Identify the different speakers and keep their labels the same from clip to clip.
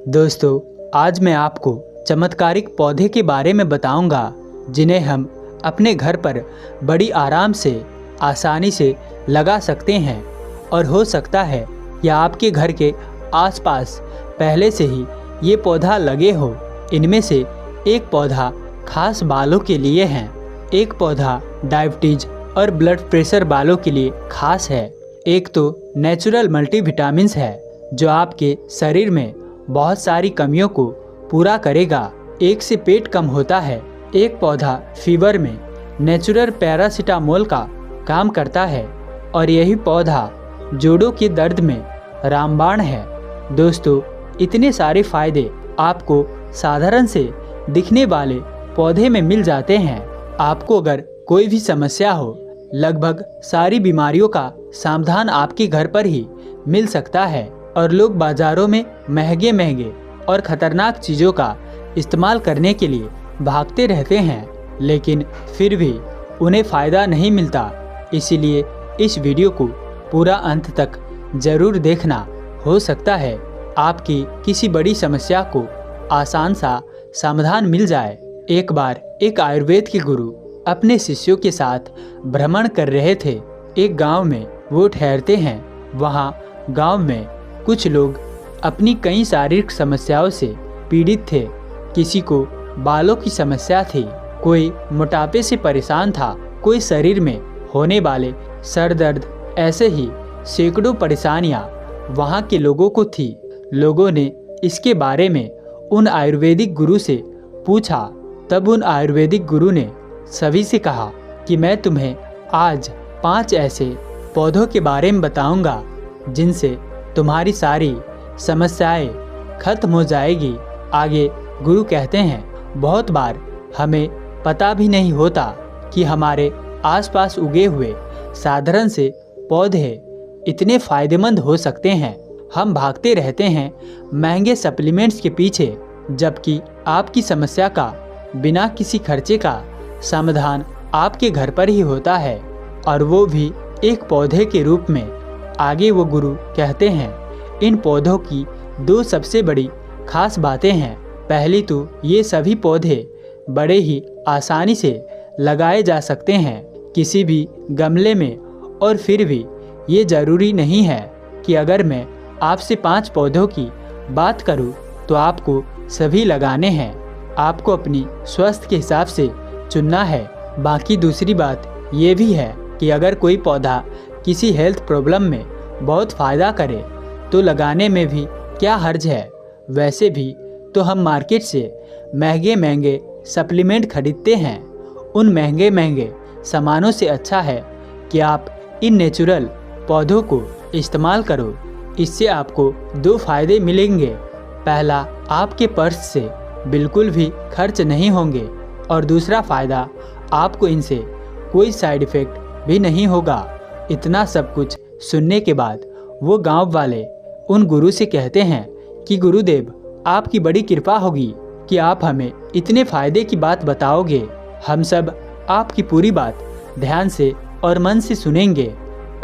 Speaker 1: दोस्तों, आज मैं आपको चमत्कारिक पौधे के बारे में बताऊंगा जिन्हें हम अपने घर पर बड़ी आराम से आसानी से लगा सकते हैं। और हो सकता है या आपके घर के आसपास पहले से ही ये पौधा लगे हो। इनमें से एक पौधा खास बालों के लिए है, एक पौधा डायबिटीज और ब्लड प्रेशर बालों के लिए खास है। एक तो नेचुरल मल्टीविटामिन्स है जो आपके शरीर में बहुत सारी कमियों को पूरा करेगा। एक से पेट कम होता है। एक पौधा फीवर में नेचुरल पैरासीटामोल का काम करता है और यही पौधा जोड़ों के दर्द में रामबाण है। दोस्तों, इतने सारे फायदे आपको साधारण से दिखने वाले पौधे में मिल जाते हैं। आपको अगर कोई भी समस्या हो, लगभग सारी बीमारियों का समाधान आपके घर पर ही मिल सकता है। और लोग बाजारों में महंगे महंगे और ख़तरनाक चीज़ों का इस्तेमाल करने के लिए भागते रहते हैं, लेकिन फिर भी उन्हें फ़ायदा नहीं मिलता। इसीलिए इस वीडियो को पूरा अंत तक ज़रूर देखना। हो सकता है आपकी किसी बड़ी समस्या को आसान सा समाधान मिल जाए। एक बार एक आयुर्वेद के गुरु अपने शिष्यों के साथ भ्रमण कर रहे थे। एक गांव में वो ठहरते हैं। वहाँ गांव में कुछ लोग अपनी कई शारीरिक समस्याओं से पीड़ित थे। किसी को बालों की समस्या थी, कोई मोटापे से परेशान था, कोई शरीर में होने वाले सर दर्द। ऐसे ही सैकड़ों परेशानियां वहां के लोगों को थी। लोगों ने इसके बारे में उन आयुर्वेदिक गुरु से पूछा। तब उन आयुर्वेदिक गुरु ने सभी से कहा कि मैं तुम्हें आज 5 ऐसे पौधों के बारे में बताऊंगा जिनसे तुम्हारी सारी समस्याएं खत्म हो जाएगी। आगे गुरु कहते हैं, बहुत बार हमें पता भी नहीं होता कि हमारे आसपास उगे हुए साधारण से पौधे इतने फायदेमंद हो सकते हैं। हम भागते रहते हैं महंगे सप्लीमेंट्स के पीछे, जबकि आपकी समस्या का बिना किसी खर्चे का समाधान आपके घर पर ही होता है, और वो भी एक पौधे के रूप में। आगे वो गुरु कहते हैं, इन पौधों की 2 सबसे बड़ी खास बातें हैं। पहली तो ये सभी पौधे बड़े ही आसानी से लगाए जा सकते हैं किसी भी गमले में। और फिर भी ये ज़रूरी नहीं है कि अगर मैं आपसे 5 पौधों की बात करूं तो आपको सभी लगाने हैं। आपको अपनी स्वास्थ्य के हिसाब से चुनना है। बाकी दूसरी बात ये भी है कि अगर कोई पौधा किसी हेल्थ प्रॉब्लम में बहुत फ़ायदा करे तो लगाने में भी क्या हर्ज है। वैसे भी तो हम मार्केट से महंगे महंगे सप्लीमेंट खरीदते हैं। उन महंगे महंगे सामानों से अच्छा है कि आप इन नेचुरल पौधों को इस्तेमाल करो। इससे आपको 2 फायदे मिलेंगे। पहला, आपके पर्स से बिल्कुल भी खर्च नहीं होंगे, और दूसरा फ़ायदा, आपको इनसे कोई साइड इफ़ेक्ट भी नहीं होगा। इतना सब कुछ सुनने के बाद वो गांव वाले उन गुरु से कहते हैं कि गुरुदेव, आपकी बड़ी कृपा होगी कि आप हमें इतने फ़ायदे की बात बताओगे। हम सब आपकी पूरी बात ध्यान से और मन से सुनेंगे।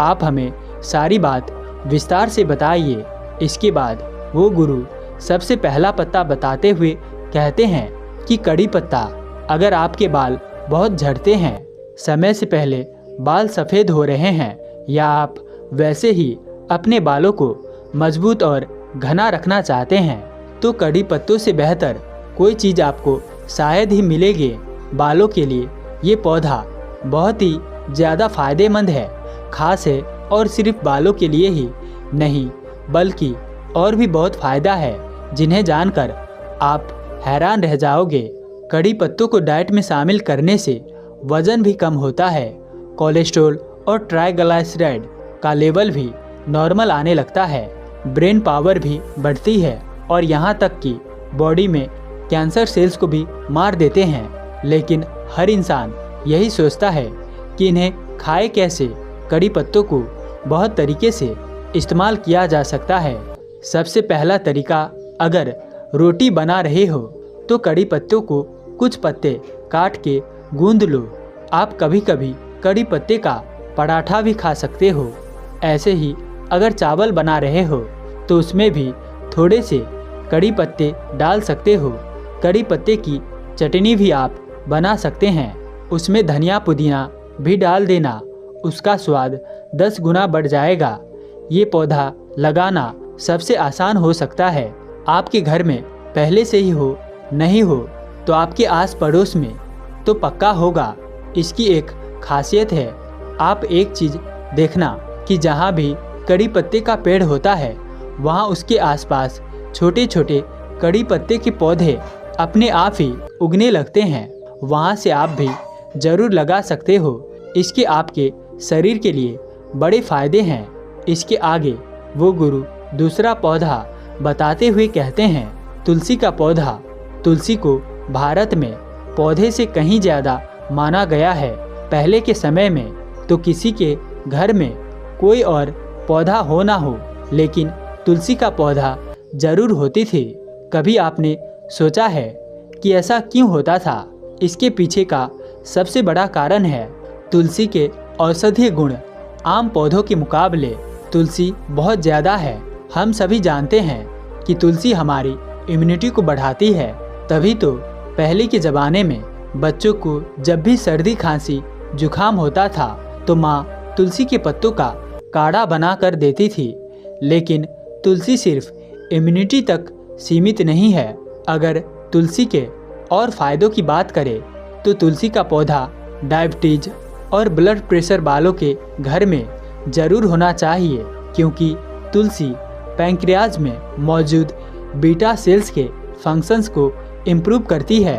Speaker 1: आप हमें सारी बात विस्तार से बताइए। इसके बाद वो गुरु सबसे पहला पत्ता बताते हुए कहते हैं कि कड़ी पत्ता। अगर आपके बाल बहुत झड़ते हैं, समय से पहले बाल सफ़ेद हो रहे हैं, या आप वैसे ही अपने बालों को मजबूत और घना रखना चाहते हैं, तो कड़ी पत्तों से बेहतर कोई चीज़ आपको शायद ही मिलेगी। बालों के लिए ये पौधा बहुत ही ज़्यादा फायदेमंद है। खास है, और सिर्फ बालों के लिए ही नहीं बल्कि और भी बहुत फ़ायदा है जिन्हें जानकर आप हैरान रह जाओगे। कड़ी पत्तों को डाइट में शामिल करने से वज़न भी कम होता है, कोलेस्ट्रॉल और ट्राइग्लिसराइड का लेवल भी नॉर्मल आने लगता है, ब्रेन पावर भी बढ़ती है, और यहाँ तक कि बॉडी में कैंसर सेल्स को भी मार देते हैं। लेकिन हर इंसान यही सोचता है कि इन्हें खाए कैसे। कड़ी पत्तों को बहुत तरीके से इस्तेमाल किया जा सकता है। सबसे पहला तरीका, अगर रोटी बना रहे हो तो कड़ी पत्तों को कुछ पत्ते काट के गूंद लो। आप कभी कभी कड़ी पत्ते का पराठा भी खा सकते हो। ऐसे ही अगर चावल बना रहे हो तो उसमें भी थोड़े से कड़ी पत्ते डाल सकते हो। कड़ी पत्ते की चटनी भी आप बना सकते हैं। उसमें धनिया पुदीना भी डाल देना, उसका स्वाद 10 गुना बढ़ जाएगा। ये पौधा लगाना सबसे आसान हो सकता है। आपके घर में पहले से ही हो, नहीं हो तो आपके आस पड़ोस में तो पक्का होगा। इसकी एक खासियत है, आप एक चीज़ देखना कि जहाँ भी कड़ी पत्ते का पेड़ होता है वहाँ उसके आसपास छोटे छोटे कड़ी पत्ते के पौधे अपने आप ही उगने लगते हैं। वहाँ से आप भी ज़रूर लगा सकते हो। इसके आपके शरीर के लिए बड़े फायदे हैं। इसके आगे वो गुरु दूसरा पौधा बताते हुए कहते हैं, तुलसी का पौधा। तुलसी को भारत में पौधे से कहीं ज़्यादा माना गया है। पहले के समय में तो किसी के घर में कोई और पौधा हो ना हो, लेकिन तुलसी का पौधा जरूर होती थी। कभी आपने सोचा है कि ऐसा क्यों होता था? इसके पीछे का सबसे बड़ा कारण है तुलसी के औषधीय गुण। आम पौधों के मुकाबले तुलसी बहुत ज़्यादा है। हम सभी जानते हैं कि तुलसी हमारी इम्यूनिटी को बढ़ाती है। तभी तो पहले के ज़माने में बच्चों को जब भी सर्दी खांसी जुखाम होता था तो माँ तुलसी के पत्तों का काढ़ा बना कर देती थी। लेकिन तुलसी सिर्फ इम्यूनिटी तक सीमित नहीं है। अगर तुलसी के और फायदों की बात करें तो तुलसी का पौधा डायबिटीज और ब्लड प्रेशर वालों के घर में ज़रूर होना चाहिए, क्योंकि तुलसी पैंक्रियाज में मौजूद बीटा सेल्स के फंक्शंस को इम्प्रूव करती है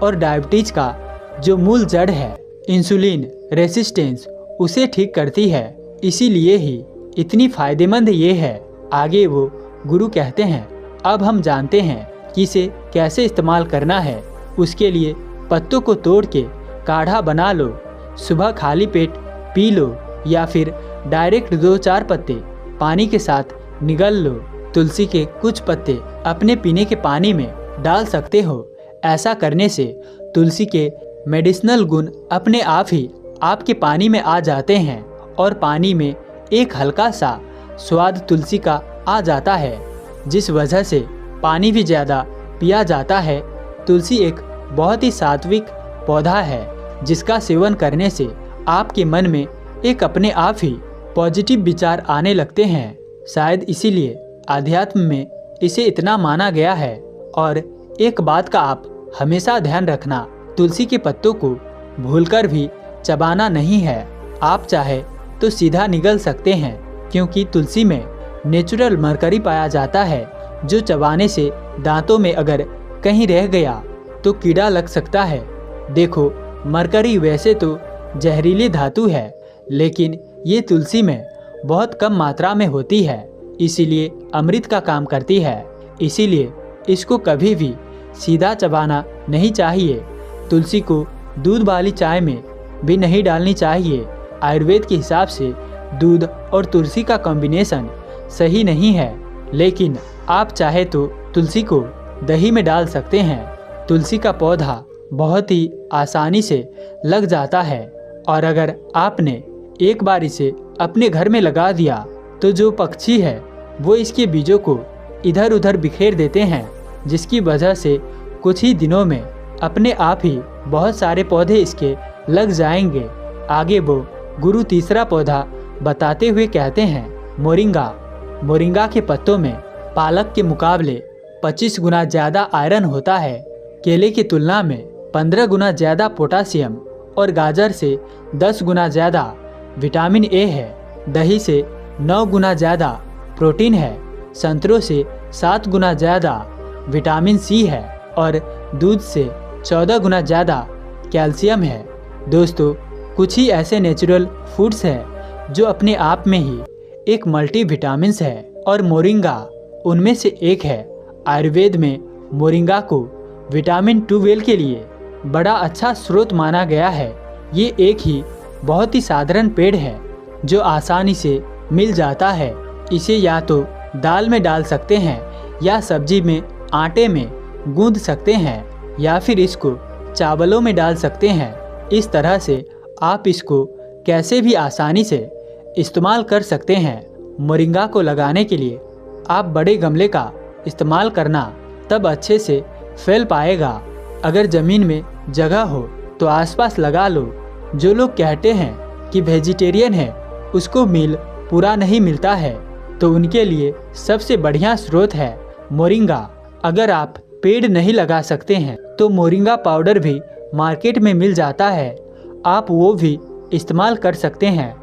Speaker 1: और डायबिटीज का जो मूल जड़ है इंसुलिन रेसिस्टेंस उसे ठीक करती है। इसीलिए ही इतनी फायदेमंद ये है। आगे वो गुरु कहते हैं, अब हम जानते हैं कि इसे कैसे इस्तेमाल करना है। उसके लिए पत्तों को तोड़ के काढ़ा बना लो, सुबह खाली पेट पी लो या फिर डायरेक्ट 2-4 पत्ते पानी के साथ निगल लो। तुलसी के कुछ पत्ते अपने पीने के पानी में डाल सकते हो। ऐसा करने से तुलसी के मेडिसिनल गुण अपने आप ही आपके पानी में आ जाते हैं और पानी में एक हल्का सा स्वाद तुलसी का आ जाता है, जिस वजह से पानी भी ज़्यादा पिया जाता है। तुलसी एक बहुत ही सात्विक पौधा है, जिसका सेवन करने से आपके मन में एक अपने आप ही पॉजिटिव विचार आने लगते हैं। शायद इसीलिए आध्यात्म में इसे इतना माना गया है। और एक बात का आप हमेशा ध्यान रखना, तुलसी के पत्तों को भूलकर भी चबाना नहीं है। आप चाहे तो सीधा निगल सकते हैं, क्योंकि तुलसी में नेचुरल मरकरी पाया जाता है, जो चबाने से दांतों में अगर कहीं रह गया तो कीड़ा लग सकता है। देखो, मरकरी वैसे तो जहरीली धातु है, लेकिन ये तुलसी में बहुत कम मात्रा में होती है, इसीलिए अमृत का काम करती है। इसीलिए इसको कभी भी सीधा चबाना नहीं चाहिए। तुलसी को दूध वाली चाय में भी नहीं डालनी चाहिए। आयुर्वेद के हिसाब से दूध और तुलसी का कॉम्बिनेशन सही नहीं है, लेकिन आप चाहे तो तुलसी को दही में डाल सकते हैं। तुलसी का पौधा बहुत ही आसानी से लग जाता है, और अगर आपने एक बार इसे अपने घर में लगा दिया तो जो पक्षी है वो इसके बीजों को इधर उधर बिखेर देते हैं, जिसकी वजह से कुछ ही दिनों में अपने आप ही बहुत सारे पौधे इसके लग जाएंगे। आगे वो गुरु तीसरा पौधा बताते हुए कहते हैं, मोरिंगा। मोरिंगा के पत्तों में पालक के मुकाबले 25 गुना ज़्यादा आयरन होता है। केले की तुलना में 15 गुना ज़्यादा पोटासियम और गाजर से 10 गुना ज़्यादा विटामिन ए है। दही से 9 गुना ज़्यादा प्रोटीन है। संतरों से 7 गुना ज़्यादा विटामिन सी है और दूध से 14 गुना ज़्यादा कैल्शियम है। दोस्तों, कुछ ही ऐसे नेचुरल फूड्स हैं जो अपने आप में ही एक मल्टी विटामिन्स है, और मोरिंगा उनमें से एक है। आयुर्वेद में मोरिंगा को विटामिन 12 के लिए बड़ा अच्छा स्रोत माना गया है। ये एक ही बहुत ही साधारण पेड़ है जो आसानी से मिल जाता है। इसे या तो दाल में डाल सकते हैं या सब्जी में आटे में गूंद सकते हैं, या फिर इसको चावलों में डाल सकते हैं। इस तरह से आप इसको कैसे भी आसानी से इस्तेमाल कर सकते हैं। मोरिंगा को लगाने के लिए आप बड़े गमले का इस्तेमाल करना तब अच्छे से फैल पाएगा। अगर ज़मीन में जगह हो तो आसपास लगा लो। जो लोग कहते हैं कि वेजिटेरियन है उसको मील पूरा नहीं मिलता है, तो उनके लिए सबसे बढ़िया स्रोत है मोरिंगा। अगर आप पेड़ नहीं लगा सकते हैं तो मोरिंगा पाउडर भी मार्केट में मिल जाता है, आप वो भी इस्तेमाल कर सकते हैं।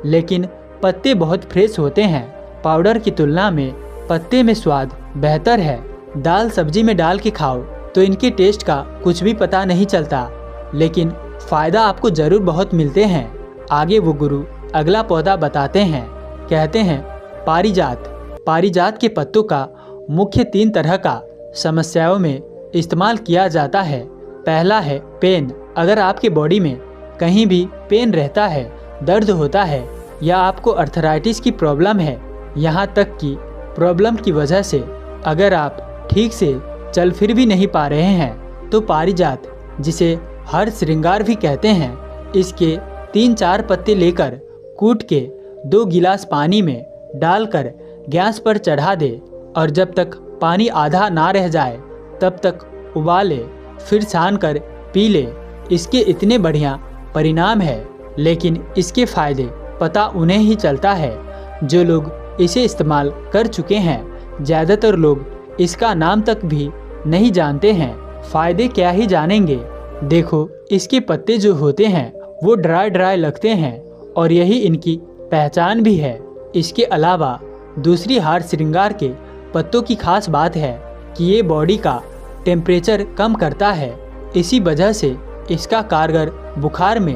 Speaker 1: लेकिन पत्ते बहुत फ्रेश होते हैं, पाउडर की तुलना में पत्ते में स्वाद बेहतर है। दाल सब्जी में डाल के खाओ तो इनके टेस्ट का कुछ भी पता नहीं चलता, लेकिन फ़ायदा आपको ज़रूर बहुत मिलते हैं। आगे वो गुरु अगला पौधा बताते हैं। कहते हैं पारिजात। पारिजात के पत्तों का मुख्य 3 तरह का समस्याओं में इस्तेमाल किया जाता है। पहला है पेन। अगर आपके बॉडी में कहीं भी पेन रहता है, दर्द होता है या आपको अर्थराइटिस की प्रॉब्लम है, यहाँ तक कि प्रॉब्लम की वजह से अगर आप ठीक से चल फिर भी नहीं पा रहे हैं, तो पारिजात, जिसे हर श्रृंगार भी कहते हैं, इसके 3-4 पत्ते लेकर कूट के 2 गिलास पानी में डालकर गैस पर चढ़ा दे और जब तक पानी आधा ना रह जाए तब तक उबाले, फिर छान कर पी ले। इसके इतने बढ़िया परिणाम है, लेकिन इसके फायदे पता उन्हें ही चलता है जो लोग इसे इस्तेमाल कर चुके हैं। ज़्यादातर लोग इसका नाम तक भी नहीं जानते हैं। फायदे क्या ही जानेंगे। देखो, इसके पत्ते जो होते हैं वो ड्राई ड्राई लगते हैं और यही इनकी पहचान भी है। इसके अलावा दूसरी हार श्रृंगार के पत्तों की खास बात है कि ये बॉडी का टेम्परेचर कम करता है। इसी वजह से इसका कारगर बुखार में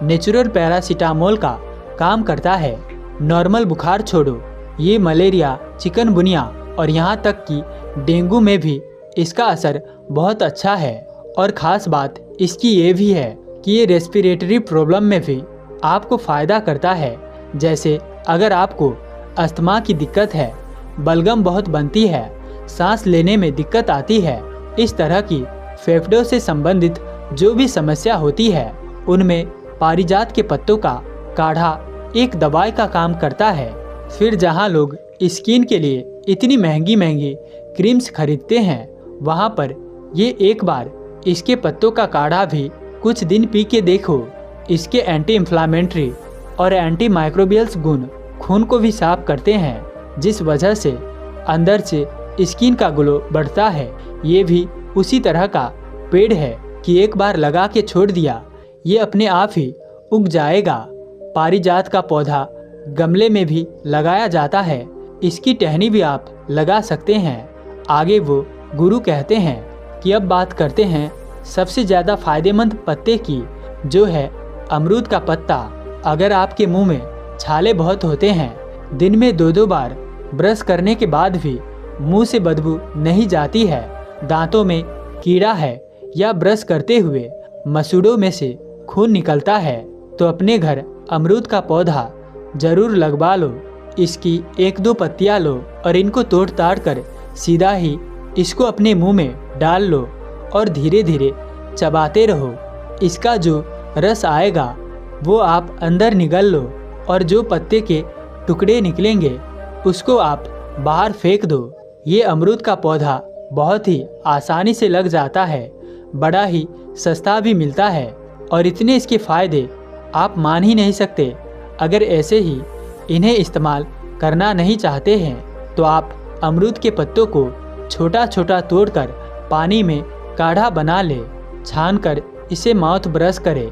Speaker 1: नेचुरल पैरासीटामोल का काम करता है। नॉर्मल बुखार छोड़ो, ये मलेरिया, चिकनगुनिया और यहाँ तक कि डेंगू में भी इसका असर बहुत अच्छा है। और ख़ास बात इसकी ये भी है कि ये रेस्पिरेटरी प्रॉब्लम में भी आपको फ़ायदा करता है। जैसे अगर आपको अस्थमा की दिक्कत है, बलगम बहुत बनती है, सांस लेने में दिक्कत आती है, इस तरह की फेफड़ों से संबंधित जो भी समस्या होती है, उनमें पारिजात के पत्तों का काढ़ा एक दवाई का काम करता है। फिर जहां लोग स्किन के लिए इतनी महंगी महंगी क्रीम्स खरीदते हैं, वहां पर ये एक बार इसके पत्तों का काढ़ा भी कुछ दिन पी के देखो। इसके एंटी इन्फ्लामेटरी और एंटी माइक्रोबियल्स गुण खून को भी साफ करते हैं, जिस वजह से अंदर से स्किन का ग्लो बढ़ता है। ये भी उसी तरह का पेड़ है कि एक बार लगा के छोड़ दिया, ये अपने आप ही उग जाएगा। पारिजात का पौधा गमले में भी लगाया जाता है, इसकी टहनी भी आप लगा सकते हैं। आगे वो गुरु कहते हैं कि अब बात करते हैं सबसे ज़्यादा फायदेमंद पत्ते की, जो है अमरूद का पत्ता। अगर आपके मुंह में छाले बहुत होते हैं, दिन में 2-2 बार ब्रश करने के बाद भी मुंह से बदबू नहीं जाती है, दांतों में कीड़ा है या ब्रश करते हुए मसूड़ों में से खून निकलता है, तो अपने घर अमरूद का पौधा ज़रूर लगवा लो। इसकी 1-2 पत्तियाँ लो और इनको तोड़ ताड़ कर सीधा ही इसको अपने मुंह में डाल लो और धीरे धीरे चबाते रहो। इसका जो रस आएगा वो आप अंदर निगल लो और जो पत्ते के टुकड़े निकलेंगे उसको आप बाहर फेंक दो। ये अमरूद का पौधा बहुत ही आसानी से लग जाता है, बड़ा ही सस्ता भी मिलता है और इतने इसके फ़ायदे आप मान ही नहीं सकते। अगर ऐसे ही इन्हें इस्तेमाल करना नहीं चाहते हैं तो आप अमरूद के पत्तों को छोटा छोटा तोड़कर पानी में काढ़ा बना ले, छानकर इसे माउथ ब्रश करें।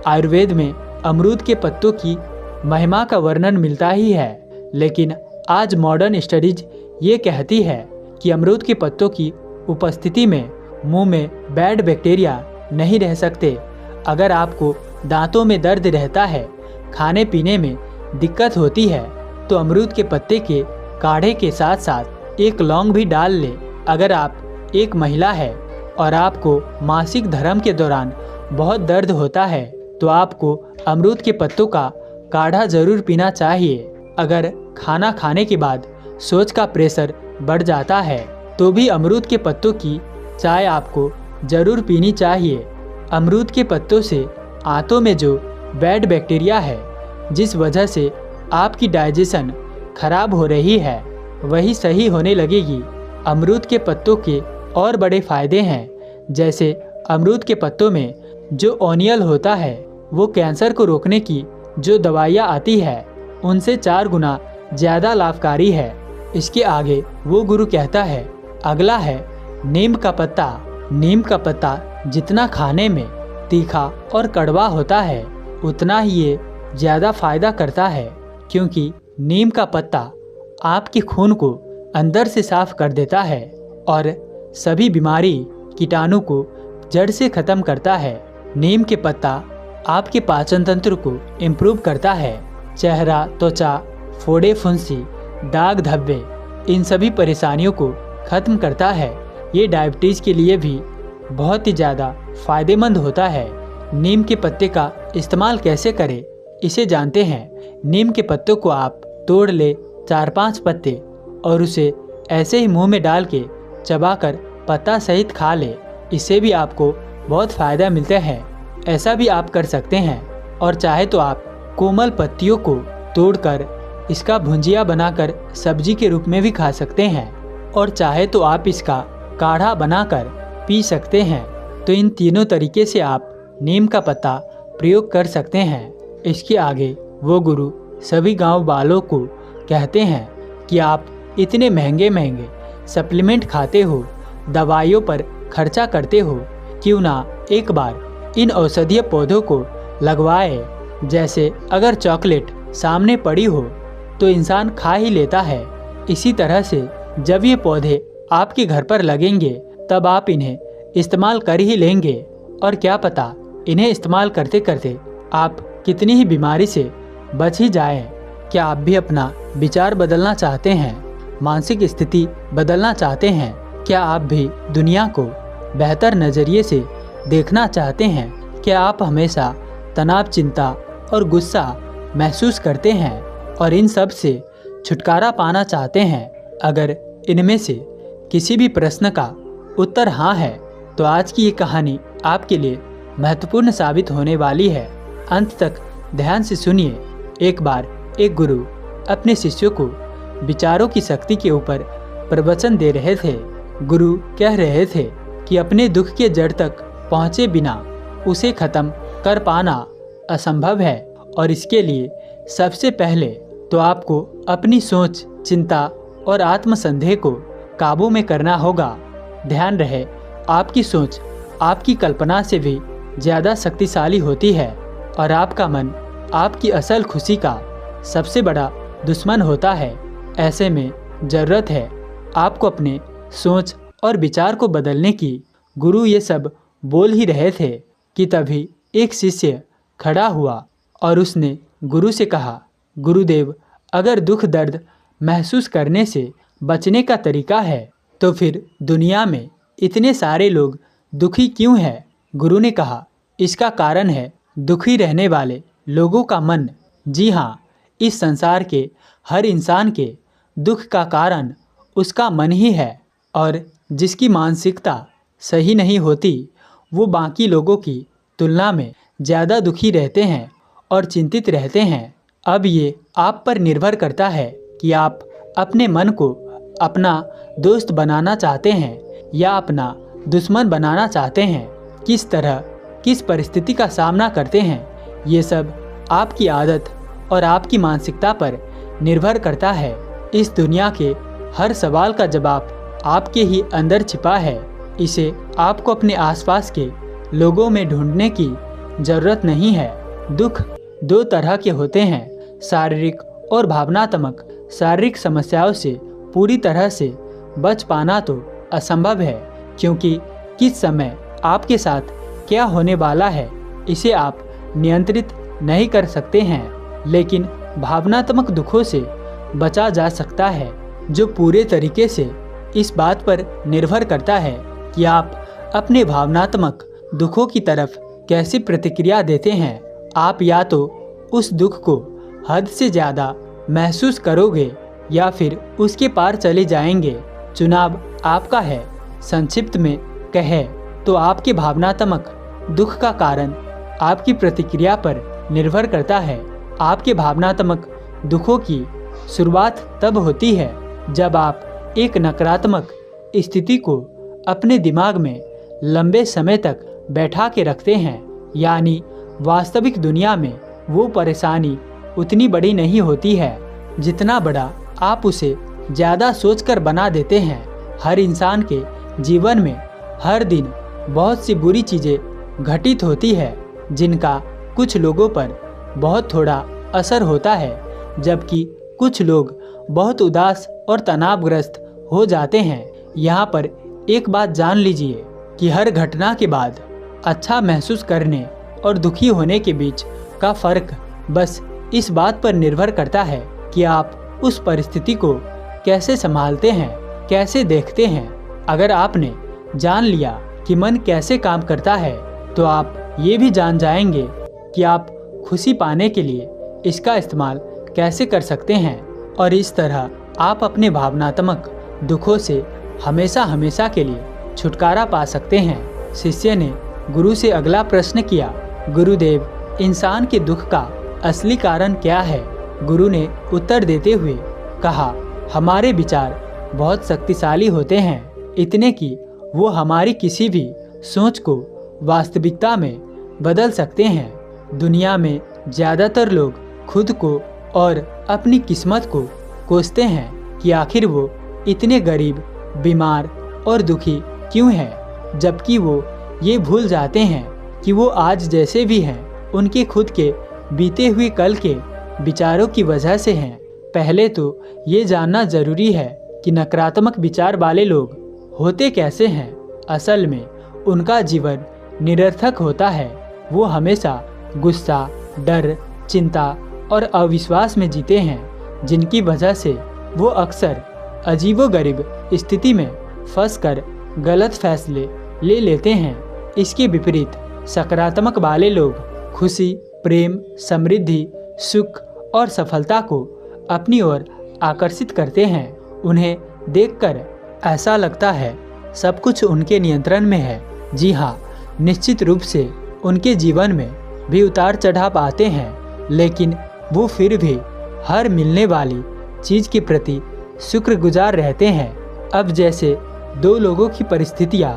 Speaker 1: आयुर्वेद में अमरूद के पत्तों की महिमा का वर्णन मिलता ही है, लेकिन आज मॉडर्न स्टडीज ये कहती है कि अमरूद के पत्तों की उपस्थिति में मुंह में बैड बैक्टीरिया नहीं रह सकते। अगर आपको दांतों में दर्द रहता है, खाने पीने में दिक्कत होती है, तो अमरूद के पत्ते के काढ़े के साथ साथ एक लौंग भी डाल ले। अगर आप एक महिला है और आपको मासिक धर्म के दौरान बहुत दर्द होता है, तो आपको अमरूद के पत्तों का काढ़ा ज़रूर पीना चाहिए। अगर खाना खाने के बाद सोच का प्रेशर बढ़ जाता है तो भी अमरूद के पत्तों की चाय आपको ज़रूर पीनी चाहिए। अमरूद के पत्तों से आंतों में जो बैड बैक्टीरिया है, जिस वजह से आपकी डाइजेशन खराब हो रही है, वही सही होने लगेगी। अमरूद के पत्तों के और बड़े फायदे हैं, जैसे अमरूद के पत्तों में जो ओनियल होता है वो कैंसर को रोकने की जो दवाइयाँ आती है उनसे 4 गुना ज़्यादा लाभकारी है। इसके आगे वो गुरु कहता है, अगला है नीम का पत्ता। नीम का पत्ता जितना खाने में तीखा और कड़वा होता है उतना ही ये ज़्यादा फायदा करता है, क्योंकि नीम का पत्ता आपके खून को अंदर से साफ कर देता है और सभी बीमारी कीटाणु को जड़ से ख़त्म करता है। नीम के पत्ता आपके पाचन तंत्र को इम्प्रूव करता है। चेहरा, त्वचा, फोड़े, फुंसी, दाग धब्बे, इन सभी परेशानियों को ख़त्म करता है। ये डायबिटीज़ के लिए भी बहुत ही ज़्यादा फायदेमंद होता है। नीम के पत्ते का इस्तेमाल कैसे करें इसे जानते हैं। नीम के पत्तों को आप तोड़ ले 4-5 पत्ते और उसे ऐसे ही मुंह में डाल के चबाकर पत्ता सहित खा ले। इससे भी आपको बहुत फ़ायदा मिलता है। ऐसा भी आप कर सकते हैं। और चाहे तो आप कोमल पत्तियों को तोड़कर इसका भुंजिया बनाकर सब्जी के रूप में भी खा सकते हैं, और चाहे तो आप इसका काढ़ा बनाकर पी सकते हैं। तो इन तीनों तरीके से आप नीम का पत्ता प्रयोग कर सकते हैं। इसके आगे वो गुरु सभी गांव वालों को कहते हैं कि आप इतने महंगे महंगे सप्लीमेंट खाते हो, दवाइयों पर खर्चा करते हो, क्यों ना एक बार इन औषधीय पौधों को लगवाए। जैसे अगर चॉकलेट सामने पड़ी हो तो इंसान खा ही लेता है, इसी तरह से जब ये पौधे आपके घर पर लगेंगे तब आप इन्हें इस्तेमाल कर ही लेंगे। और क्या पता इन्हें इस्तेमाल करते करते आप कितनी ही बीमारी से बच ही जाएं। क्या आप भी अपना विचार बदलना चाहते हैं, मानसिक स्थिति बदलना चाहते हैं? क्या आप भी दुनिया को बेहतर नज़रिए से देखना चाहते हैं? क्या आप हमेशा तनाव, चिंता और गुस्सा महसूस करते हैं और इन सब से छुटकारा पाना चाहते हैं? अगर इनमें से किसी भी प्रश्न का उत्तर हाँ है तो आज की ये कहानी आपके लिए महत्वपूर्ण साबित होने वाली है। अंत तक ध्यान से सुनिए। एक बार एक गुरु अपने शिष्यों को विचारों की शक्ति के ऊपर प्रवचन दे रहे थे। गुरु कह रहे थे कि अपने दुख के जड़ तक पहुँचे बिना उसे खत्म कर पाना असंभव है, और इसके लिए सबसे पहले तो आपको अपनी सोच, चिंता और आत्मसंदेह को काबू में करना होगा। ध्यान रहे, आपकी सोच आपकी कल्पना से भी ज़्यादा शक्तिशाली होती है और आपका मन आपकी असल खुशी का सबसे बड़ा दुश्मन होता है। ऐसे में ज़रूरत है आपको अपने सोच और विचार को बदलने की। गुरु ये सब बोल ही रहे थे कि तभी एक शिष्य खड़ा हुआ और उसने गुरु से कहा, गुरुदेव, अगर दुख दर्द महसूस करने से बचने का तरीका है तो फिर दुनिया में इतने सारे लोग दुखी क्यों हैं? गुरु ने कहा, इसका कारण है दुखी रहने वाले लोगों का मन। जी हाँ, इस संसार के हर इंसान के दुख का कारण उसका मन ही है, और जिसकी मानसिकता सही नहीं होती वो बाकी लोगों की तुलना में ज़्यादा दुखी रहते हैं और चिंतित रहते हैं। अब ये आप पर निर्भर करता है कि आप अपने मन को अपना दोस्त बनाना चाहते हैं या अपना दुश्मन बनाना चाहते हैं। किस तरह, किस परिस्थिति का सामना करते हैं, ये सब आपकी आदत और आपकी मानसिकता पर निर्भर करता है। इस दुनिया के हर सवाल का जवाब आपके ही अंदर छिपा है। इसे आपको अपने आसपास के लोगों में ढूंढने की ज़रूरत नहीं है। दुख 2 तरह के होते हैं, शारीरिक और भावनात्मक। शारीरिक समस्याओं से पूरी तरह से बच पाना तो असंभव है, क्योंकि किस समय आपके साथ क्या होने वाला है इसे आप नियंत्रित नहीं कर सकते हैं। लेकिन भावनात्मक दुखों से बचा जा सकता है, जो पूरे तरीके से इस बात पर निर्भर करता है कि आप अपने भावनात्मक दुखों की तरफ कैसी प्रतिक्रिया देते हैं। आप या तो उस दुख को हद से ज़्यादा महसूस करोगे या फिर उसके पार चले जाएंगे। चुनाव आपका है। संक्षिप्त में कहें तो आपके भावनात्मक दुख का कारण आपकी प्रतिक्रिया पर निर्भर करता है। आपके भावनात्मक दुखों की शुरुआत तब होती है जब आप एक नकारात्मक स्थिति को अपने दिमाग में लंबे समय तक बैठा के रखते हैं। यानी वास्तविक दुनिया में वो परेशानी उतनी बड़ी नहीं होती है जितना बड़ा आप उसे ज़्यादा सोचकर बना देते हैं। हर इंसान के जीवन में हर दिन बहुत सी बुरी चीज़ें घटित होती है जिनका कुछ लोगों पर बहुत थोड़ा असर होता है, जबकि कुछ लोग बहुत उदास और तनावग्रस्त हो जाते हैं। यहाँ पर एक बात जान लीजिए कि हर घटना के बाद अच्छा महसूस करने और दुखी होने के बीच का फ़र्क बस इस बात पर निर्भर करता है कि आप उस परिस्थिति को कैसे संभालते हैं, कैसे देखते हैं। अगर आपने जान लिया कि मन कैसे काम करता है तो आप ये भी जान जाएंगे कि आप खुशी पाने के लिए इसका इस्तेमाल कैसे कर सकते हैं, और इस तरह आप अपने भावनात्मक दुखों से हमेशा हमेशा के लिए छुटकारा पा सकते हैं। शिष्य ने गुरु से अगला प्रश्न किया, गुरुदेव, इंसान के दुख का असली कारण क्या है? गुरु ने उत्तर देते हुए कहा, हमारे विचार बहुत शक्तिशाली होते हैं, इतने कि वो हमारी किसी भी सोच को वास्तविकता में बदल सकते हैं। दुनिया में ज़्यादातर लोग खुद को और अपनी किस्मत को कोसते हैं कि आखिर वो इतने गरीब, बीमार और दुखी क्यों हैं, जबकि वो ये भूल जाते हैं कि वो आज जैसे भी हैं उनके खुद के बीते हुए कल के विचारों की वजह से हैं। पहले तो ये जानना ज़रूरी है कि नकारात्मक विचार वाले लोग होते कैसे हैं। असल में उनका जीवन निरर्थक होता है। वो हमेशा गुस्सा, डर, चिंता और अविश्वास में जीते हैं, जिनकी वजह से वो अक्सर अजीबोगरीब स्थिति में फंसकर गलत फैसले ले लेते हैं। इसके विपरीत सकारात्मक वाले लोग खुशी, प्रेम, समृद्धि, सुख और सफलता को अपनी ओर आकर्षित करते हैं। उन्हें देखकर ऐसा लगता है सब कुछ उनके नियंत्रण में है। जी हाँ, निश्चित रूप से उनके जीवन में भी उतार चढ़ाव आते हैं, लेकिन वो फिर भी हर मिलने वाली चीज़ के प्रति शुक्रगुजार रहते हैं। अब जैसे दो लोगों की परिस्थितियाँ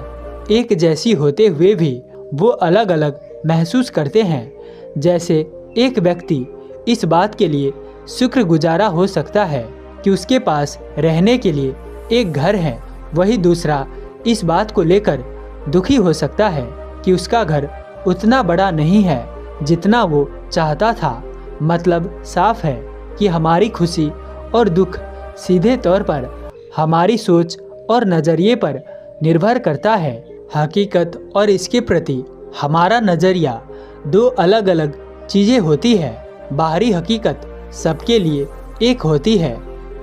Speaker 1: एक जैसी होते हुए भी वो अलग अलग महसूस करते हैं। जैसे एक व्यक्ति इस बात के लिए शुक्रगुजारा हो सकता है कि उसके पास रहने के लिए एक घर है, वही दूसरा इस बात को लेकर दुखी हो सकता है कि उसका घर उतना बड़ा नहीं है जितना वो चाहता था। मतलब साफ है कि हमारी खुशी और दुख सीधे तौर पर हमारी सोच और नज़रिए पर निर्भर करता है। हकीकत और इसके प्रति हमारा नज़रिया दो अलग अलग चीज़ें होती है। बाहरी हकीकत सबके लिए एक होती है,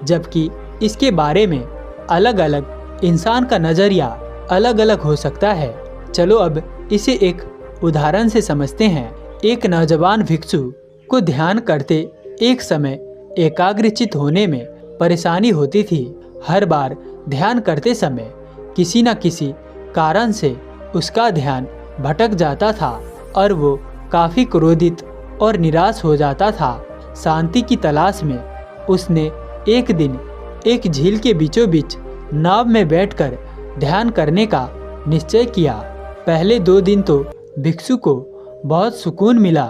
Speaker 1: जबकि इसके बारे में अलग अलग इंसान का नज़रिया अलग अलग हो सकता है। चलो अब इसे एक उदाहरण से समझते हैं। एक नौजवान भिक्षु को ध्यान करते एक समय एकाग्रचित होने में परेशानी होती थी। हर बार ध्यान करते समय किसी न किसी कारण से उसका ध्यान भटक जाता था और वो काफ़ी क्रोधित और निराश हो जाता था। शांति की तलाश में उसने एक दिन एक झील के बीचों बीच नाव में बैठकर ध्यान करने का निश्चय किया। पहले 2 दिन तो भिक्षु को बहुत सुकून मिला।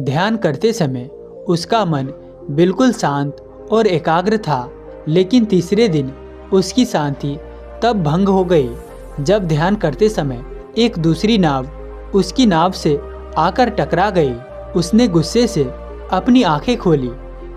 Speaker 1: ध्यान करते समय उसका मन बिल्कुल शांत और एकाग्र था, लेकिन तीसरे दिन उसकी शांति तब भंग हो गई जब ध्यान करते समय एक दूसरी नाव उसकी नाव से आकर टकरा गई। उसने गुस्से से अपनी आंखें खोली,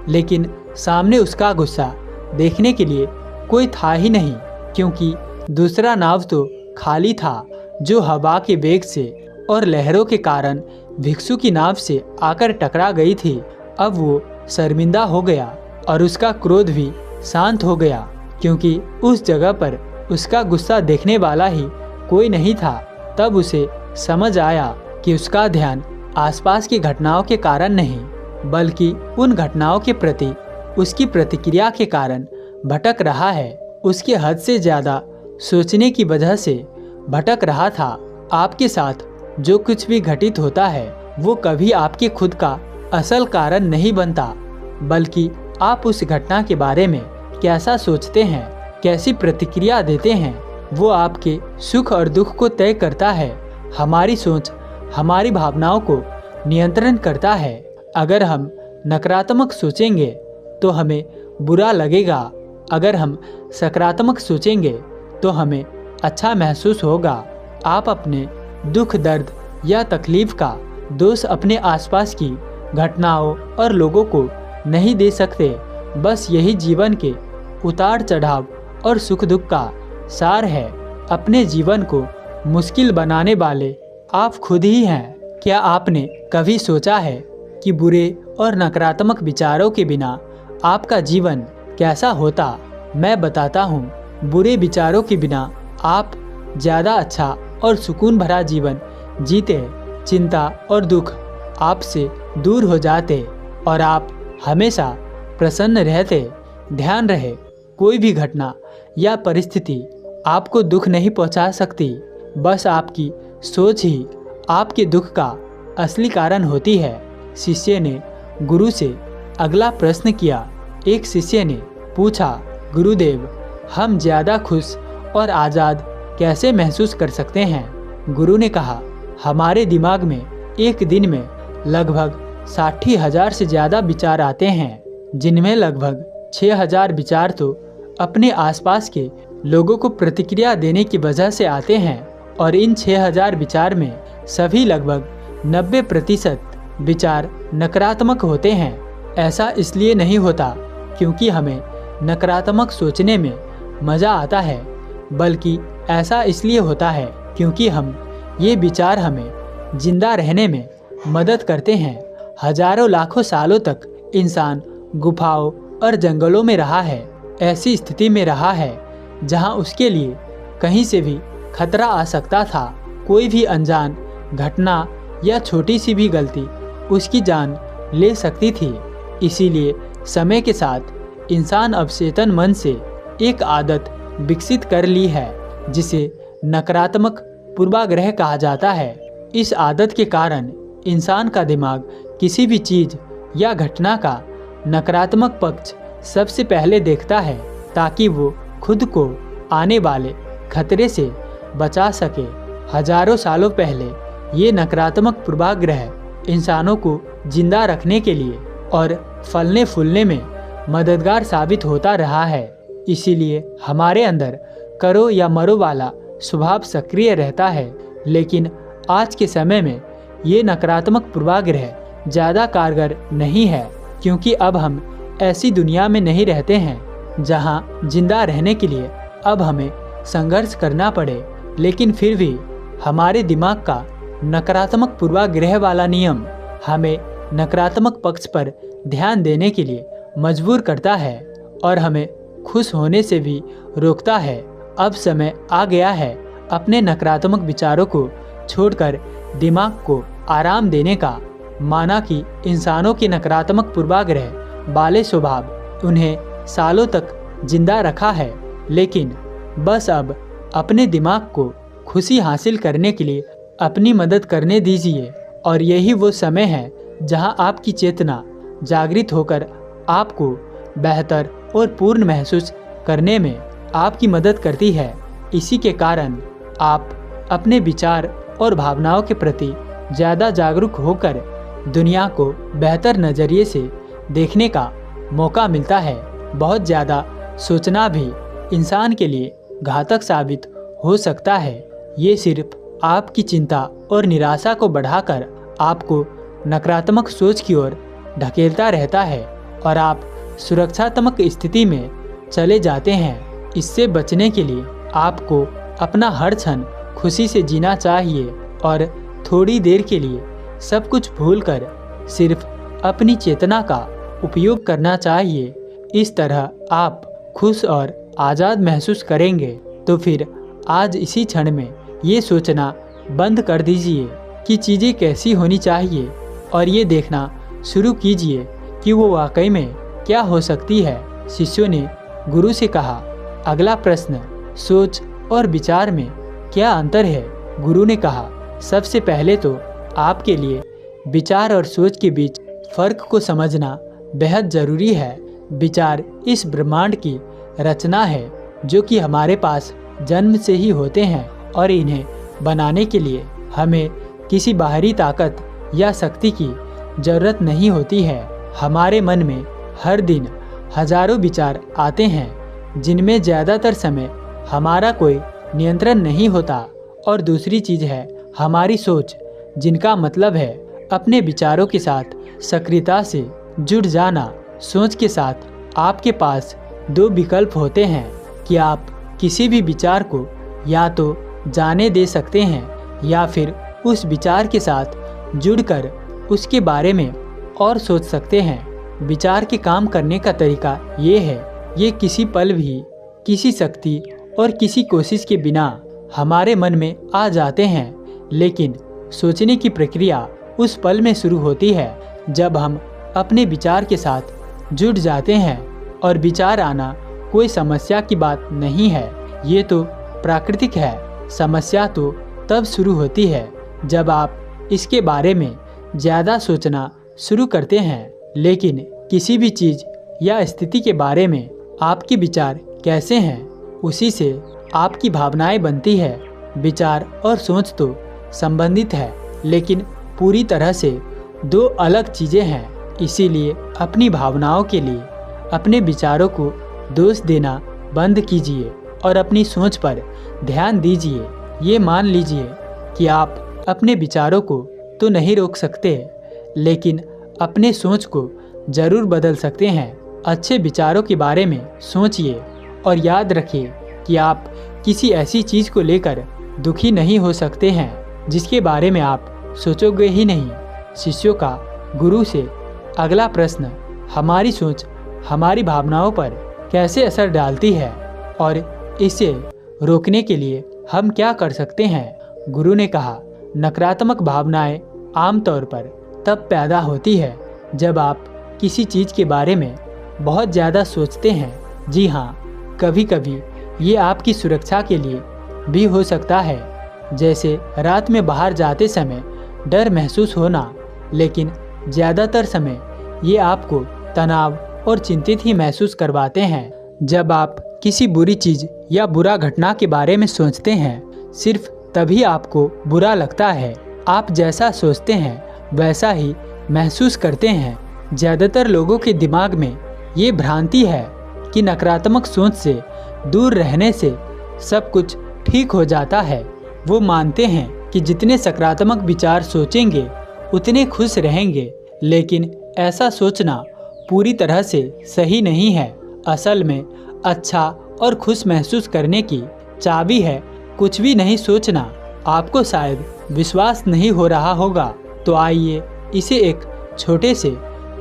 Speaker 1: लेकिन सामने उसका गुस्सा देखने के लिए कोई था ही नहीं, क्योंकि दूसरा नाव तो खाली था जो हवा के वेग से और लहरों के कारण भिक्षु की नाव से आकर टकरा गई थी। अब वो शर्मिंदा हो गया और उसका क्रोध भी शांत हो गया, क्योंकि उस जगह पर उसका गुस्सा देखने वाला ही कोई नहीं था। तब उसे समझ आया कि उसका ध्यान आसपास की घटनाओं के कारण नहीं, बल्कि उन घटनाओं के प्रति उसकी प्रतिक्रिया के कारण भटक रहा है। उसके हद से ज़्यादा सोचने की वजह से भटक रहा था। आपके साथ जो कुछ भी घटित होता है वो कभी आपके खुद का असल कारण नहीं बनता, बल्कि आप उस घटना के बारे में कैसा सोचते हैं, कैसी प्रतिक्रिया देते हैं, वो आपके सुख और दुख को तय करता है। हमारी सोच हमारी भावनाओं को नियंत्रण करता है। अगर हम नकारात्मक सोचेंगे तो हमें बुरा लगेगा, अगर हम सकारात्मक सोचेंगे तो हमें अच्छा महसूस होगा। आप अपने दुख, दर्द या तकलीफ का दोष अपने आसपास की घटनाओं और लोगों को नहीं दे सकते। बस यही जीवन के उतार चढ़ाव और सुख दुख का सार है। अपने जीवन को मुश्किल बनाने वाले आप खुद ही हैं। क्या आपने कभी सोचा है कि बुरे और नकारात्मक विचारों के बिना आपका जीवन कैसा होता? मैं बताता हूँ। बुरे विचारों के बिना आप ज़्यादा अच्छा और सुकून भरा जीवन जीते। चिंता और दुख आपसे दूर हो जाते और आप हमेशा प्रसन्न रहते। ध्यान रहे, कोई भी घटना या परिस्थिति आपको दुख नहीं पहुंचा सकती। बस आपकी सोच ही आपके दुख का असली कारण होती है। शिष्य ने गुरु से अगला प्रश्न किया। एक शिष्य ने पूछा, गुरुदेव, हम ज़्यादा खुश और आज़ाद कैसे महसूस कर सकते हैं? गुरु ने कहा, हमारे दिमाग में एक दिन में लगभग 60,000 से ज़्यादा विचार आते हैं, जिनमें लगभग 6,000 विचार तो अपने आसपास के लोगों को प्रतिक्रिया देने की वजह से आते हैं और इन 6,000 विचार में सभी लगभग 90% विचार नकारात्मक होते हैं। ऐसा इसलिए नहीं होता क्योंकि हमें नकारात्मक सोचने में मज़ा आता है, बल्कि ऐसा इसलिए होता है क्योंकि ये विचार हमें जिंदा रहने में मदद करते हैं। हजारों लाखों सालों तक इंसान गुफाओं और जंगलों में रहा है, ऐसी स्थिति में रहा है जहां उसके लिए कहीं से भी खतरा आ सकता था। कोई भी अनजान घटना या छोटी सी भी गलती उसकी जान ले सकती थी। इसीलिए समय के साथ इंसान अवचेतन मन से एक आदत विकसित कर ली है जिसे नकारात्मक पूर्वाग्रह कहा जाता है। इस आदत के कारण इंसान का दिमाग किसी भी चीज़ या घटना का नकारात्मक पक्ष सबसे पहले देखता है ताकि वो खुद को आने वाले खतरे से बचा सके। हजारों सालों पहले ये नकारात्मक पूर्वाग्रह इंसानों को जिंदा रखने के लिए और फलने फूलने में मददगार साबित होता रहा है। इसीलिए हमारे अंदर करो या मरो वाला स्वभाव सक्रिय रहता है। लेकिन आज के समय में ये नकारात्मक पूर्वाग्रह ज़्यादा कारगर नहीं है क्योंकि अब हम ऐसी दुनिया में नहीं रहते हैं जहां जिंदा रहने के लिए अब हमें संघर्ष करना पड़े। लेकिन फिर भी हमारे दिमाग का नकारात्मक पूर्वाग्रह वाला नियम हमें नकारात्मक पक्ष पर ध्यान देने के लिए मजबूर करता है और हमें खुश होने से भी रोकता है। अब समय आ गया है अपने नकारात्मक विचारों को छोड़कर दिमाग को आराम देने का। माना कि इंसानों के नकारात्मक पूर्वाग्रह वाले स्वभाव उन्हें सालों तक जिंदा रखा है, लेकिन बस अब अपने दिमाग को खुशी हासिल करने के लिए अपनी मदद करने दीजिए। और यही वो समय है जहां आपकी चेतना जागृत होकर आपको बेहतर और पूर्ण महसूस करने में आपकी मदद करती है। इसी के कारण आप अपने विचार और भावनाओं के प्रति ज़्यादा जागरूक होकर दुनिया को बेहतर नज़रिए से देखने का मौका मिलता है। बहुत ज़्यादा सोचना भी इंसान के लिए घातक साबित हो सकता है। ये सिर्फ आपकी चिंता और निराशा को बढ़ाकर आपको नकारात्मक सोच की ओर ढकेलता रहता है और आप सुरक्षात्मक स्थिति में चले जाते हैं। इससे बचने के लिए आपको अपना हर क्षण खुशी से जीना चाहिए और थोड़ी देर के लिए सब कुछ भूलकर सिर्फ अपनी चेतना का उपयोग करना चाहिए। इस तरह आप खुश और आज़ाद महसूस करेंगे। तो फिर आज इसी क्षण में ये सोचना बंद कर दीजिए कि चीज़ें कैसी होनी चाहिए और ये देखना शुरू कीजिए कि वो वाकई में क्या हो सकती है। शिष्यों ने गुरु से कहा, अगला प्रश्न, सोच और विचार में क्या अंतर है? गुरु ने कहा, सबसे पहले तो आपके लिए विचार और सोच के बीच फर्क को समझना बेहद ज़रूरी है। विचार इस ब्रह्मांड की रचना है जो कि हमारे पास जन्म से ही होते हैं और इन्हें बनाने के लिए हमें किसी बाहरी ताकत या शक्ति की जरूरत नहीं होती है। हमारे मन में हर दिन हजारों विचार आते हैं जिनमें ज़्यादातर समय हमारा कोई नियंत्रण नहीं होता। और दूसरी चीज़ है हमारी सोच, जिनका मतलब है अपने विचारों के साथ सक्रियता से जुड़ जाना। सोच के साथ आपके पास दो विकल्प होते हैं कि आप किसी भी विचार को या तो जाने दे सकते हैं या फिर उस विचार के साथ जुड़कर उसके बारे में और सोच सकते हैं। विचार के काम करने का तरीका ये है, ये किसी पल भी किसी शक्ति और किसी कोशिश के बिना हमारे मन में आ जाते हैं। लेकिन सोचने की प्रक्रिया उस पल में शुरू होती है जब हम अपने विचार के साथ जुड़ जाते हैं। और विचार आना कोई समस्या की बात नहीं है, ये तो प्राकृतिक है। समस्या तो तब शुरू होती है जब आप इसके बारे में ज़्यादा सोचना शुरू करते हैं। लेकिन किसी भी चीज़ या स्थिति के बारे में आपके विचार कैसे हैं, उसी से आपकी भावनाएं बनती है। विचार और सोच तो संबंधित है, लेकिन पूरी तरह से दो अलग चीज़ें हैं। इसीलिए अपनी भावनाओं के लिए अपने विचारों को दोष देना बंद कीजिए और अपनी सोच पर ध्यान दीजिए। ये मान लीजिए कि आप अपने विचारों को तो नहीं रोक सकते, लेकिन अपने सोच को ज़रूर बदल सकते हैं। अच्छे विचारों के बारे में सोचिए और याद रखिए कि आप किसी ऐसी चीज़ को लेकर दुखी नहीं हो सकते हैं जिसके बारे में आप सोचोगे ही नहीं। शिष्यों का गुरु से अगला प्रश्न, हमारी सोच हमारी भावनाओं पर कैसे असर डालती है और इसे रोकने के लिए हम क्या कर सकते हैं। गुरु ने कहा, नकारात्मक भावनाएं आमतौर पर तब पैदा होती है जब आप किसी चीज़ के बारे में बहुत ज़्यादा सोचते हैं। जी हाँ, कभी कभी ये आपकी सुरक्षा के लिए भी हो सकता है, जैसे रात में बाहर जाते समय डर महसूस होना। लेकिन ज़्यादातर समय ये आपको तनाव और चिंतित ही महसूस करवाते हैं। जब आप किसी बुरी चीज़ या बुरा घटना के बारे में सोचते हैं, सिर्फ तभी आपको बुरा लगता है। आप जैसा सोचते हैं वैसा ही महसूस करते हैं। ज़्यादातर लोगों के दिमाग में ये भ्रांति है कि नकारात्मक सोच से दूर रहने से सब कुछ ठीक हो जाता है। वो मानते हैं कि जितने सकारात्मक विचार सोचेंगे उतने खुश रहेंगे, लेकिन ऐसा सोचना पूरी तरह से सही नहीं है। असल में अच्छा और खुश महसूस करने की चाबी है कुछ भी नहीं सोचना। आपको शायद विश्वास नहीं हो रहा होगा, तो आइए इसे एक छोटे से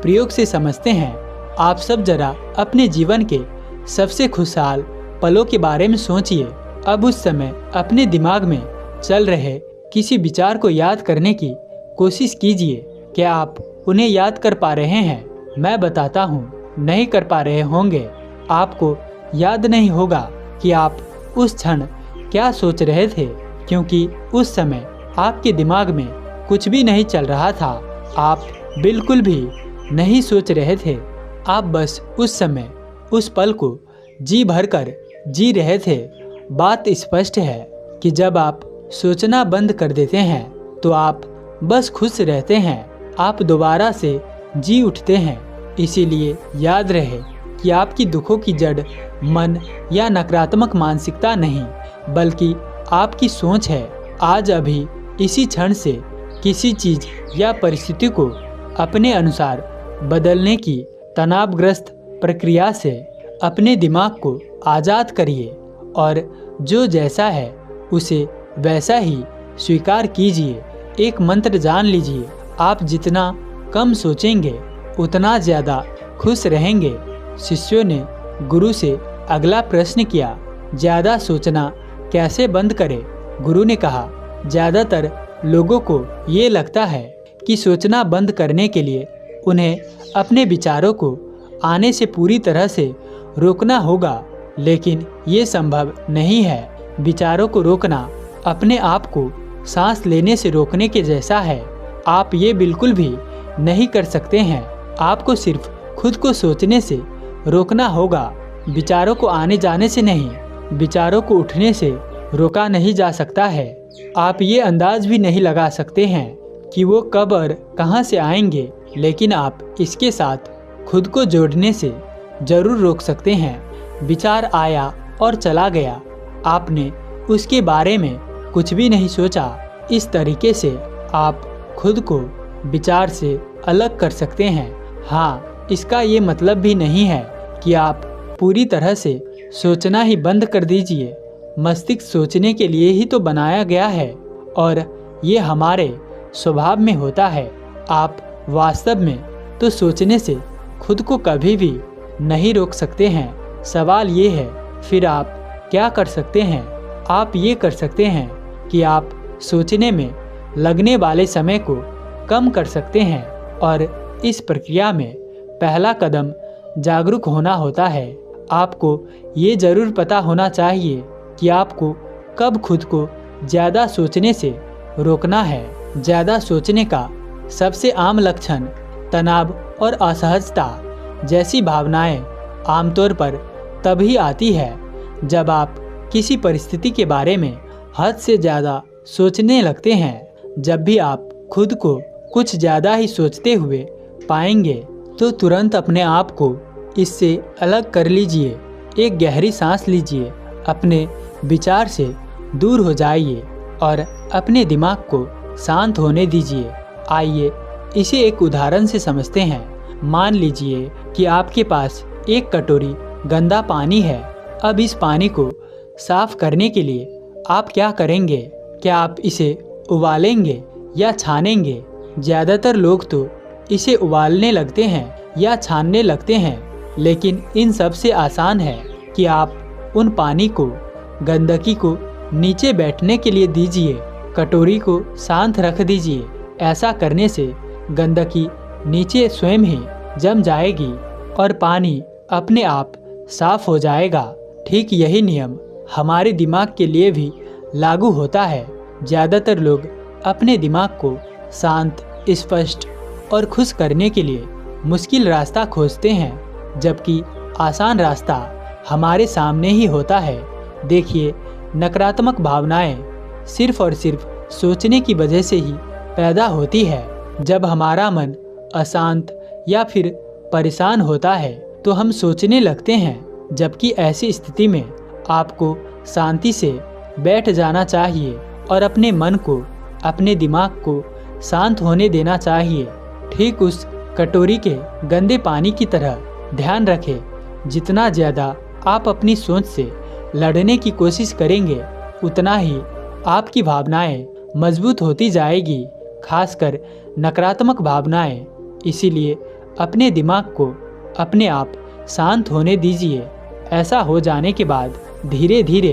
Speaker 1: प्रयोग से समझते हैं। आप सब जरा अपने जीवन के सबसे खुशहाल पलों के बारे में सोचिए। अब उस समय अपने दिमाग में चल रहे किसी विचार को याद करने की कोशिश कीजिए। क्या आप उन्हें याद कर पा रहे हैं? मैं बताता हूँ, नहीं कर पा रहे होंगे। आपको याद नहीं होगा कि आप उस क्षण क्या सोच रहे थे, क्योंकि उस समय आपके दिमाग में कुछ भी नहीं चल रहा था। आप बिल्कुल भी नहीं सोच रहे थे। आप बस उस समय उस पल को जी भर कर जी रहे थे। बात स्पष्ट है कि जब आप सोचना बंद कर देते हैं तो आप बस खुश रहते हैं। आप दोबारा से जी उठते हैं। इसीलिए याद रहे कि आपकी दुखों की जड़ मन या नकारात्मक मानसिकता नहीं, बल्कि आपकी सोच है। आज अभी इसी क्षण से किसी चीज़ या परिस्थिति को अपने अनुसार बदलने की तनावग्रस्त प्रक्रिया से अपने दिमाग को आज़ाद करिए और जो जैसा है उसे वैसा ही स्वीकार कीजिए। एक मंत्र जान लीजिए, आप जितना कम सोचेंगे उतना ज़्यादा खुश रहेंगे। शिष्यों ने गुरु से अगला प्रश्न किया, ज़्यादा सोचना कैसे बंद करें? गुरु ने कहा, ज़्यादातर लोगों को ये लगता है कि सोचना बंद करने के लिए उन्हें अपने विचारों को आने से पूरी तरह से रोकना होगा, लेकिन ये संभव नहीं है। विचारों को रोकना अपने आप को सांस लेने से रोकने के जैसा है। आप ये बिल्कुल भी नहीं कर सकते हैं। आपको सिर्फ खुद को सोचने से रोकना होगा, विचारों को आने जाने से नहीं। विचारों को उठने से रोका नहीं जा सकता है। आप ये अंदाज भी नहीं लगा सकते हैं कि वो कब और कहां से आएंगे, लेकिन आप इसके साथ खुद को जोड़ने से जरूर रोक सकते हैं। विचार आया और चला गया, आपने उसके बारे में कुछ भी नहीं सोचा। इस तरीके से आप खुद को विचार से अलग कर सकते हैं। हाँ, इसका ये मतलब भी नहीं है कि आप पूरी तरह से सोचना ही बंद कर दीजिए। मस्तिष्क सोचने के लिए ही तो बनाया गया है और ये हमारे स्वभाव में होता है। आप वास्तव में तो सोचने से खुद को कभी भी नहीं रोक सकते हैं। सवाल ये है, फिर आप क्या कर सकते हैं? आप ये कर सकते हैं कि आप सोचने में लगने वाले समय को कम कर सकते हैं और इस प्रक्रिया में पहला कदम जागरूक होना होता है। आपको ये ज़रूर पता होना चाहिए कि आपको कब खुद को ज़्यादा सोचने से रोकना है। ज़्यादा सोचने का सबसे आम लक्षण तनाव और असहजता जैसी भावनाएं आमतौर पर तभी आती है जब आप किसी परिस्थिति के बारे में हद से ज़्यादा सोचने लगते हैं। जब भी आप खुद को कुछ ज़्यादा ही सोचते हुए पाएंगे तो तुरंत अपने आप को इससे अलग कर लीजिए। एक गहरी सांस लीजिए, अपने विचार से दूर हो जाइए और अपने दिमाग को शांत होने दीजिए। आइए इसे एक उदाहरण से समझते हैं। मान लीजिए कि आपके पास एक कटोरी गंदा पानी है। अब इस पानी को साफ करने के लिए आप क्या करेंगे? क्या आप इसे उबालेंगे या छानेंगे? ज़्यादातर लोग तो इसे उबालने लगते हैं या छानने लगते हैं, लेकिन इन सबसे आसान है कि आप उन पानी को गंदगी को नीचे बैठने के लिए दीजिए। कटोरी को शांत रख दीजिए। ऐसा करने से गंदगी नीचे स्वयं ही जम जाएगी और पानी अपने आप साफ हो जाएगा। ठीक यही नियम हमारे दिमाग के लिए भी लागू होता है। ज़्यादातर लोग अपने दिमाग को शांत, स्पष्ट और खुश करने के लिए मुश्किल रास्ता खोजते हैं, जबकि आसान रास्ता हमारे सामने ही होता है। देखिए, नकारात्मक भावनाएं सिर्फ और सिर्फ सोचने की वजह से ही पैदा होती है। जब हमारा मन अशांत या फिर परेशान होता है तो हम सोचने लगते हैं, जबकि ऐसी स्थिति में आपको शांति से बैठ जाना चाहिए और अपने मन को, अपने दिमाग को शांत होने देना चाहिए। ठीक उस कटोरी के गंदे पानी की तरह ध्यान रखें, जितना ज़्यादा आप अपनी सोच से लड़ने की कोशिश करेंगे उतना ही आपकी भावनाएं मजबूत होती जाएगी, खासकर नकारात्मक भावनाएं। इसीलिए अपने दिमाग को अपने आप शांत होने दीजिए। ऐसा हो जाने के बाद धीरे धीरे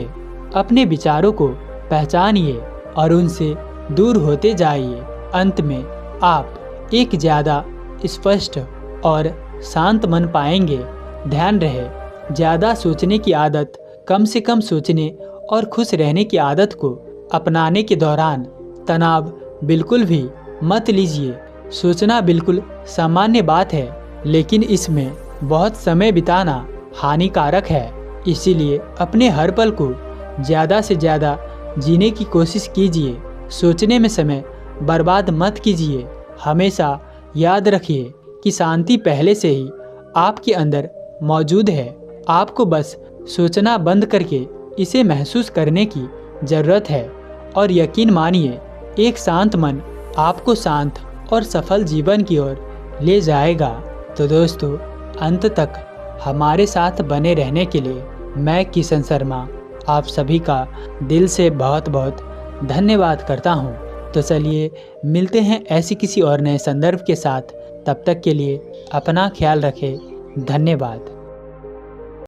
Speaker 1: अपने विचारों को पहचानिए और उनसे दूर होते जाइए। अंत में आप एक ज़्यादा स्पष्ट और शांत मन पाएंगे। ध्यान रहे, ज़्यादा सोचने की आदत कम से कम सोचने और खुश रहने की आदत को अपनाने के दौरान तनाव बिल्कुल भी मत लीजिए। सोचना बिल्कुल सामान्य बात है, लेकिन इसमें बहुत समय बिताना हानिकारक है। इसीलिए अपने हर पल को ज़्यादा से ज़्यादा जीने की कोशिश कीजिए। सोचने में समय बर्बाद मत कीजिए। हमेशा याद रखिए कि शांति पहले से ही आपके अंदर मौजूद है। आपको बस सोचना बंद करके इसे महसूस करने की ज़रूरत है और यकीन मानिए, एक शांत मन आपको शांत और सफल जीवन की ओर ले जाएगा। तो दोस्तों, अंत तक हमारे साथ बने रहने के लिए मैं किशन शर्मा आप सभी का दिल से बहुत बहुत धन्यवाद करता हूँ। तो चलिए मिलते हैं ऐसी किसी और नए संदर्भ के साथ। तब तक के लिए अपना ख्याल रखें। धन्यवाद।